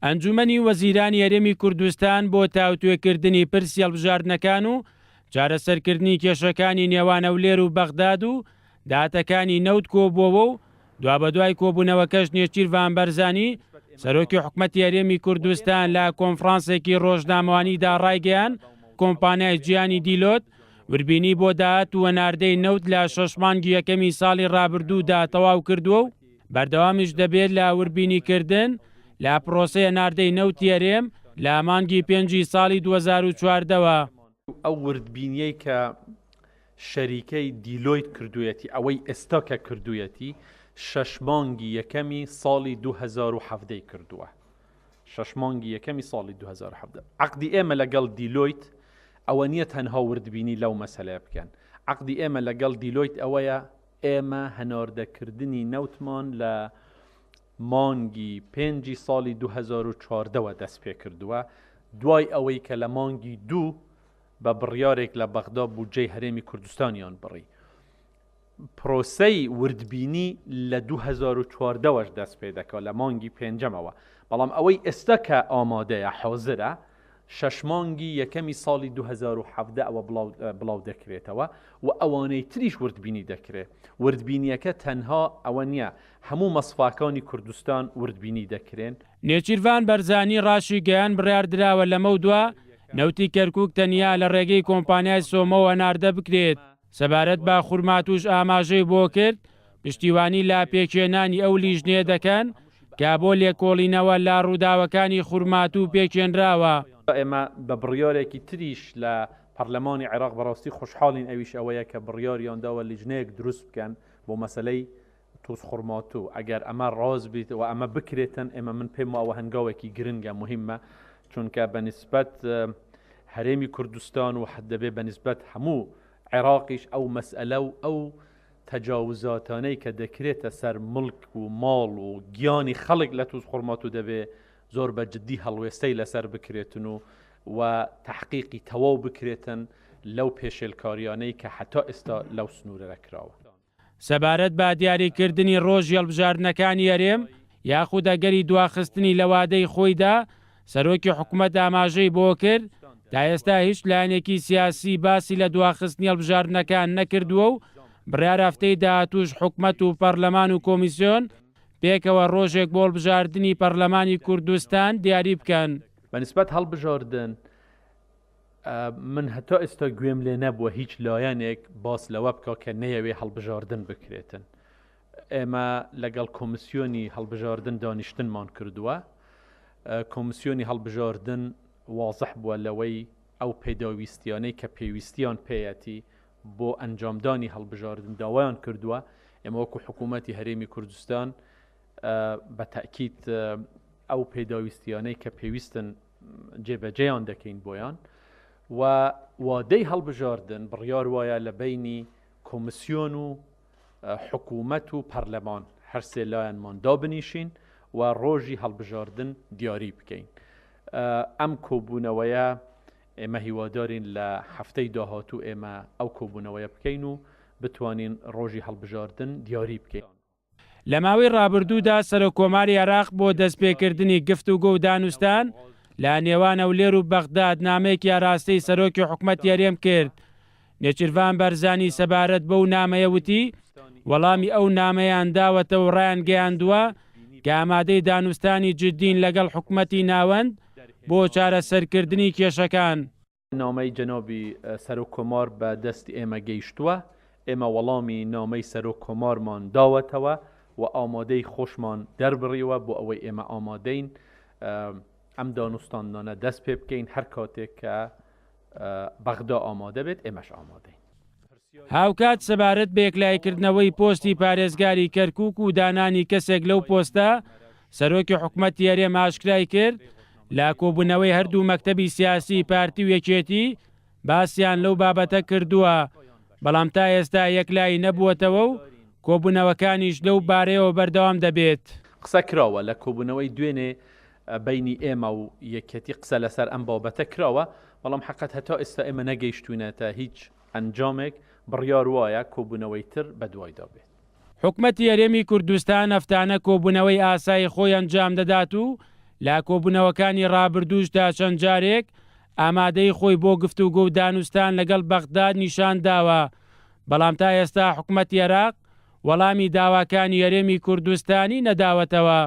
ئەنجومەنی وەزیرانی هەرێمی کوردستان بۆ تاوتوێکردنی پرسی هەڵبژاردنەکان و چارەسەرکردنی کێشەکانی نێوان ئەولێر و بەغداد و داهاتەکانی نەوت کۆبووەوە و دوابەدوای کۆبوونەوەکەش نێچیروان بەرزانی سەرۆکی حکومەتی هەرێمی کوردستان لە کۆنفرانسێکی ڕۆژنامەوانیدا ڕایگەیاند کۆمپانیای جیانی دیلۆت وربینی بۆ داهات و وەناردەی نەوت لە 6 مانگی یەکەمی ساڵی ڕابردوودا تەواو کردووە و بەردەوامیش دەبێت لە وربینیکردن لە پرۆسەیە ناردەی نەوتی هەرێم لە مانگی 5 ساڵی 2014ەوە. ئەو وردبینیەی کە شەریکەی دیلۆیت کردوویەتی ئەوەی ئێستا کە کردوویەتی 6 مانگی یەکەمی ساڵی 2017 کردووە. 6 مانگی یەکەمی ساڵی 2017 عقدی ئێمە لەگەڵ دیلۆیت ئەوە نییە تەنها وردبینی لەو مەسەلەیە بکەن. عقدی ئێمە لەگەڵ دیلۆیت ئەوەیە ئێمە هەناردەکردنی نەوتمان لە مانگی 5 ساڵی 2014ەوە دەست پێ کردووە دوای ئەوەی کە لە مانگی 2 بە بڕیارێک لە بەغدا بودجەی هەرێمی کوردستانیان بڕی. پرۆسەی وردبینی لە 2014ەوەش دەست پێ دەکات لە مانگی 5ەمەوە، بەڵام ئەوەی ئێستا کە ئامادەیە حاضرە 6 مانگی یەکەمی ساڵی 2017 ئەوە بڵاو دەکرێتەوە و ئەوانەی تریش وردبینی دەکرێت. وردبینیەکە تەنها ئەوە نییە، هەموو مەسفاکانی کوردستان وردبینی دەکرێن. نێچیروان بەرزانی ڕاشی گەیان بڕیاردراوە لەمە دووە نەوتی کەرکووک تەنیا لە ڕێگەی کۆمپانیای سۆمەوە ناردە بکرێت. سەبارەت بە خوورماتوش ئاماژەی بۆ کرد پشتیوانی لا پێکێنانی ئەو لیژنێ دەکەن کە بۆ لێکۆڵینەوە لا ڕووداوەکانی خوورماتوو پێکێنراوە. ئێمە بە بڕیارێکی تریش لە پەرلەمانی عێراق بەڕاستی خۆشحاڵین ئەویش ئەوەیە کە بڕیاریانداوە لیژنەیەک دروست بکەن بۆ مەسەلەی تووس خوورماتوو. ئەگەر ئەمە ڕاز بیت و ئەمە بکرێتن ئێمە من پێم وایە هەنگاوێکی گرنگە مهمە، چونکە بەنسبەت هەرێمی کوردستان و دەبێ بەنسبەت هەموو عێراقیش ئەو مەسئلە و ئەو تەجاوزاتانەی کە دەکرێتە سەر مڵک و ماڵ و گیانی خەڵک لە تووس خوورماتوو دەبێ زۆر بە جددی هەڵوێستەی لەسەر بکرێتن و تحقیقی تەواو بکرێتن لەو پێشێلکاریانەی کە حتا ئێستا لەو سنوورە کراوە. سەبارەت بە دیاریکردنی ڕۆژی هەڵبژاردنەکانی هەرێم یاخود ئەگەری دواخستنی لە وادەی خۆیدا سەرۆکی حکوومەت ئاماژەی بۆ کرد تا ئێستا هیچ لایەنێکی سیاسی باسی لە دواخستنی هەڵبژاردنەکان نەکردووە و بڕیار هەفتەی داهاتووش حکوومەت و پەرلەمان و کۆمیسیۆن پێکەوە ڕۆژێک بۆ هەڵبژاردننی پەرلەمانی کوردستان دیاری بکەن. بەنسبەت هەڵبژاردن من هەتا ئێستا گوێم لێ نەبووە هیچ لایەنێک باس لەوە بکە کە نەیەوێ هەڵبژاردن بکرێتن. ئێمە لەگەڵ کۆمیسیۆنی هەڵبژاردن دانیشتنمان کردووە. کۆمیسیۆنی هەڵبژاردن وازح بووە لەوەی ئەو پێداویستیانەی کە پێویستیان پێیەتی بۆ ئەنجامدانی هەڵبژاردن داوایان کردووە. ئێمە وەکو حکوومەتی هەرێمی کوردستان بە تاکید ئەو پێداویستیانەی کە پێویستن جێبەجێیان دەکەین بۆیان و وادەی هەڵبژاردن بڕیار وایە لە بینی کۆمیسیۆن و حکوومەت و پەرلەمان هەر سێ لایەنمان دابنیشین و ڕۆژی هەڵبژاردن دیاری بکەین. ئەم کۆبوونەوەیە ئێمە هیوادارین لە هەفتەی داهاتوو ئێمە ئەو کۆبوونەوەیە بکەین و بتوانین ڕۆژی هەڵبژاردن دیاری بکەین. لە ماوەی ڕابردوودا سەرۆکۆماری عێراق بۆ دەستپێکردنی گفتوگۆ و دانوستان لە نێوان ئەولێر و بەغداد نامەیەکی ئاراستەی سەرۆکی حکوومەت یاریێم کرد. نێچیروان بەرزانی سەبارەت بەو نامەیە وتی وەڵامی ئەو نامەیان داوەتە و ڕایان گەیاندووە کە ئامادەی دانوستانی جددین لەگەڵ حکوومەتی ناوەند بۆ چارەسەرکردنی کێشەکان. نامەی جەنابی سەرۆکۆمار بە دەستی ئێمە گەیشتووە. ئێمە وەڵامی نامەی سەرۆکۆمارمان داوەتەوە و ئامادەی خۆشمان دەربڕیوە بۆ ئەوەی ئێمە ئامادەین ئەم دانوستاندانە دەست پێ بکەین هەر کاتێک کە بەغدا ئامادە بێت ئێمەش ئامادەین. هاوکات سەبارەت بە یەکلایکردنەوەی پۆستی پارێزگاری کەرکووک و دانانی کەسێک لەو پۆستە سەرۆکی حکوومەتی هەرێم ئاشکرای کرد لا کۆبوونەوەی هەردوو مەکتەبی سیاسی پارتی و یەکێتی باسییان لەو بابەتە کردووە، بەڵام تا ئێستا یەکلای نەبووەتەوە و کۆبوونەوەکانیش لەو بارەیەوە بەردەوام دەبێت. قسە کراوە لە کۆبوونەوەی دوێنێ بینی ئێمە و یەکێتی قسە لەسەر ئەم بابەتە کراوە، بەڵام حقیقەت هەتا ئێستا ئێمە نەگەیشتوونەتە هیچ ئەنجامێک. بڕیار وایە کۆبوونەوەی تر بەدوایدا بێت. حکوومەتی هەرێمی کوردستان هەفتانە کۆبوونەوەی ئاسایی خۆی ئەنجام دەدات و لا کۆبوونەوەکانی ڕابردووشدا چەند جارێک ئامادەی خۆی بۆ گفتوگۆ و دانوستان لەگەڵ بەغداد نیشان داوە، بەڵام تا ئێستا حکوومەتی عێراق وەڵامی داواکانی هەرێمی کوردستانی نەداوەتەوە.